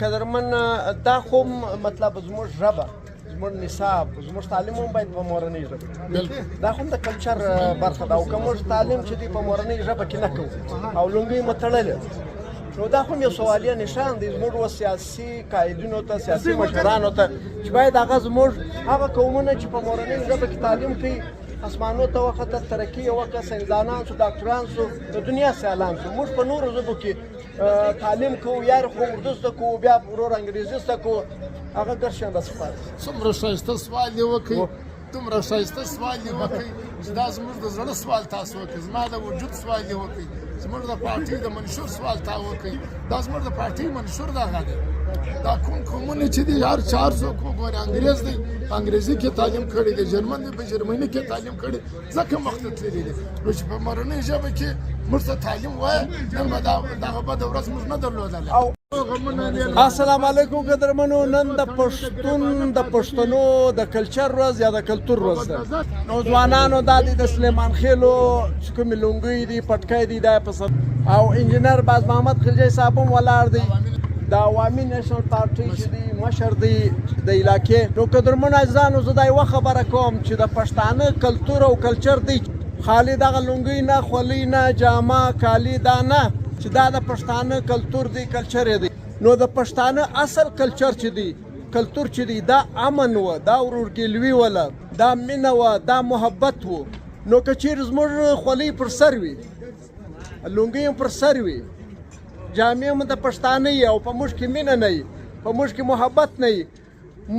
قدرمن دا خو مطلب زموږ ژبه زموږ نصاب زموږ تعلیم هم باید په مورنۍ ژبه دا خو د کلچر برخه ده او که موږ تعلیم چې دی په مورنۍ ژبه کې نه کوو او لونګۍ مو تړلې نو دا خو یو سوالیه نشان دی زموږ سیاسي قایدینو ته سیاسي مشرانو ته چې باید هغه زموږ هغه قومونه چې په مورنۍ ژبه کې تعلیم کوي اسمانو ته وختل ترقي وکړه ساینسدانان شو ډاکټران شو د دنیا سیالان شو موږ په نورو ژبو کې تعلیم کوو یار خو اردو زده کوو بیا ورور انګریزي زده کوو هغه ګرشن رسپات څومره ښایسته سوال یې وکړي دومره ښایسته سوال یې وکړي چې دا زموږ د زړه سوال تاسو وکړي زما د وجود سوال یې وکړي زموږ د پارټۍ د منشور سوال تا وکړي دا زموږ د پارټۍ منشور دغه دی دا کوم قومونه چې دي هر چار څوک وګوري انګریز دی په انګریزي کې تعلیم کړی دی جرمن دی په جرمني کې تعلیم کړی ځکه مخته تللی دی نو چې په مورنۍ ژبه کې موږ ته تعلیم وایه نن به دغه بده ورځ موږ نه درلودله. السلام علیکم قدرمنو نن د پښتون د پښتنو د کلچر ورځ یا د کلتور ورځ ده نو ځوانانو دا د سلیمان خېلو چې کومې لونګۍ دي پټکی دي دا په او انجینر باز محمد خلجی صاحب هم ولاړ دی د عوامي نیشنل پارټۍ چې دی مشر دی د علاقې نو قدرمنو عزیزانو زه دا یوه خبره کوم چې د پښتانه کلتور او کلچر دی خالي دغه لونګۍ نه خولۍ نه جامه کالي دا نه چې دا د پښتانه کلتور دی کلچر دی نو د پښتانه اصل کلچر چې دی کلتور چې دی دا امن و دا ورورګلوي وله دا مینه و دا محبت و نو که چیرې زموږ خولۍ پر سر وي لونګۍ هم پر سر وي جامې هم د پښتانه او په موږ کې مینه نه وي په موږ کې محبت نه وي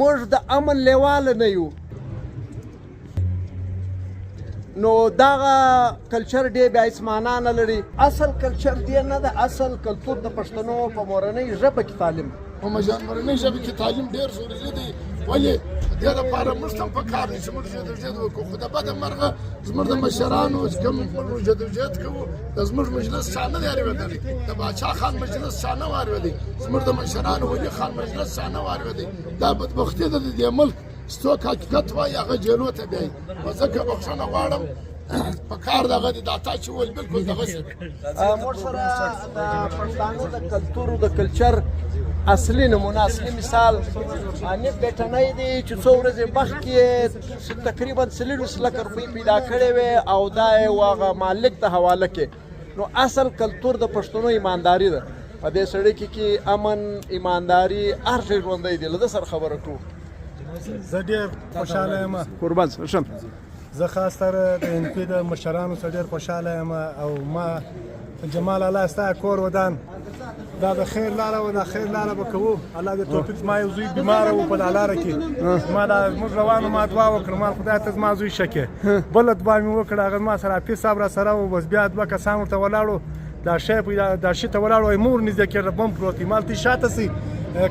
موږ د امن لیواله نه یو نو دغه کلچر ډېر بیا هېڅ معنا نه لري اصل کلچر دی نه ده اصل کلتور د پښتنو په مورنۍ ژبه کې تعلیم په مورنۍ ژبه کې تعلیم ډېر ضروري دی ولې دې دپاره موږ ته هم پکار دی چې موږ جدوجهد وکړو خو د بده مرغه زموږ د مشرانو چې کوم موږ جدوجهد کوو د زموږ مجلس چا نه دی اورېدلی د باچا خان مجلس چا نه و اورېدی زموږ د مشرانو ولي خان مجلس چا نه و اورېدی دا بدبختي ده د دې ملک څوک حقیقت وایي هغه جیلو ته بیایي نو ځکه بخښنه غواړم په کار دغه دي دا تا چې وویل بلکل دغسې موږ سره د پښتانو د کلتور د کلچر اصلي نمونه اصلي مثال انیب بیټنۍ دی چې څو ورځې مخکې تقریبا 40 لکه روپۍ پیدا کړې وې او دا یې هغه مالک ته حواله کړې نو اصل کلتور د پښتنو ایمانداري ده په دې سړی کې امن ایمانداري هر شی ژوندی دی له ده سره خبره کوو زه ډېر خوشحاله یم قربان شم زه خاص تر د ان پي د مشرانو سره ډېر خوشحاله یم او ما جمال الله ستا کور ودان دا د خیر لاره و دا خیر لاره به کوو الله دې توفیق ما یو زوی بیماره و په دا لاره کې ما دا موږ روانو ما دعا وکړه ما خدای ته زما زوی ښه کړې بله دعا مې وکړه هغه زما سره حافظ صاحب را سره و بس بیا دوه کسان ورته ولاړو دا شی دا شي ته ولاړ وای مور نږدې کېږه بم پروت وي مالتې شاته سي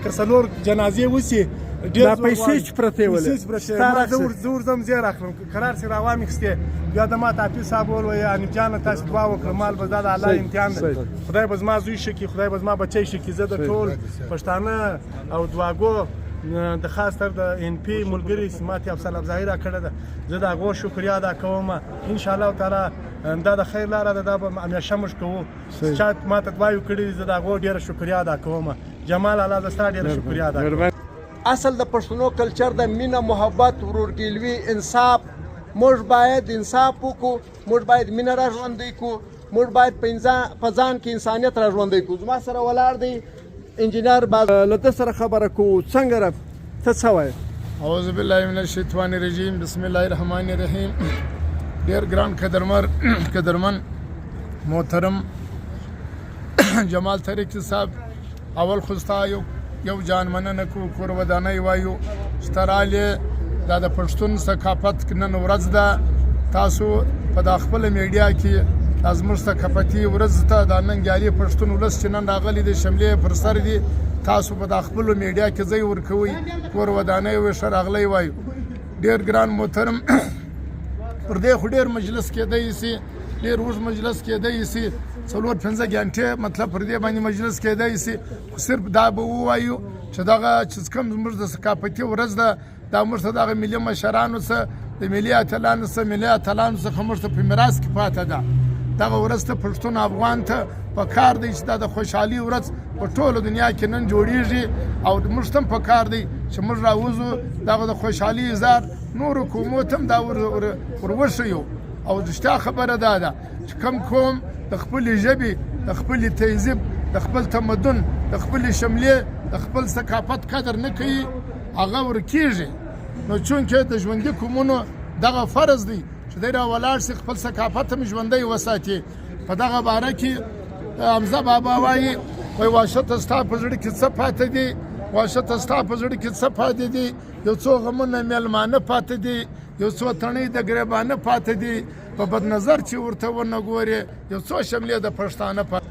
که څلور جنازې وسي دا پیسې چې پرتې ولې زه ورځم زیر اخلم قرار سي را وامیخستې بیا د ما ته حافظ صاحب وویل انیب جانه تاسې دعا وکړه مال به دا د الله امتحان دی خدای به زما زوی ښه کړي خدای به زما بچی ښه کړي زه د ټول پښتانه او دعاګو د خاص تر د ان پي ملګري ما ته افضل افزایي راکړې ده زه د هغو شکریا ادا کوم انشاءالله تعالی دا د خیر لاره ده دا به همیشه موږ کوو چا ما ته دعاوې کړي دي زه د هغو ډېره شکریا ادا کوم جمال الله زه ستا ډېره شکریا ادا کوم اصل د پښتنو کلچر د مینه محبت ورورګلوي انصاف موږ باید انصاف وکړو موږ باید مینه را ژوندۍ کړو موږ باید په ځان کې انسانیت را ژوندۍ کړو زما سره ولاړ دی انجینر باز له ده سره خبره کوو څنګه ته څه وایې اعوذ بالله من الشیطان الرجیم بسم الله الرحمن الرحیم ډېر ګران قدرمن محترم جمال ترکی صاحب اول خو ستا یو جان مننه کوو کور ودانۍ وایو چې ته رالې دا د پښتون ثقافت نن ورځ ده تاسو په دا خپله میډیا کې دا زموږ ثقافتي ورځ ته دا ننګیالي پښتون ولس چې نن راغلی دی شملې پر سر دي تاسو په دا خپلو میډیا کې ځای ورکوئ کور ودانۍ وایو ښه راغلی وایو ډېر ګران محترم پر دې خو ډېر مجلس کېدی سي ډېر اوږد مجلس کېدی سي 4-5 غنټې مطلب پر دې باندې مجلس کېدی سي خو صرف دا به ووایو چې دغه چې کوم زموږ د ثقافتي ورځ ده دا موږ ته دغه ملي مشرانو څخه د ملي اتلانو څخه په میراث کې پاته ده دغه ورځ ته پښتون افغان ته په کار دی چې دا د خوشحالي ورځ په ټوله دنیا کې نن جوړیږي او موږ ته هم په کار دی چې موږ راوځو دغه د خوشحالي اظهار نورو قومو ته هم دا ور وښیو. او رښتیا خبره دا ده چې کوم قوم د خپلې ژبې د خپلې تهذیب د خپل تمدن د خپلې شملې د خپل ثقافت قدر نه کوي هغه ورکیږي. نو چونکې د ژوندي قومونو دغه فرض دی چې دی را ولاړ شي خپل ثقافت هم ژوندی وساتي. په دغه باره کې حمزه بابا وایي واښته ستا په زړه کې څه پاتې دي، واښته ستا په زړه کې څه پاتې دي، یو څو غمونه میلمانه پاتې دي، یو څو تڼۍ د ګریبانه پاتې دي، په بد نظر چې ورته ونه ګورې یو څو شملې د پښتانه پاتې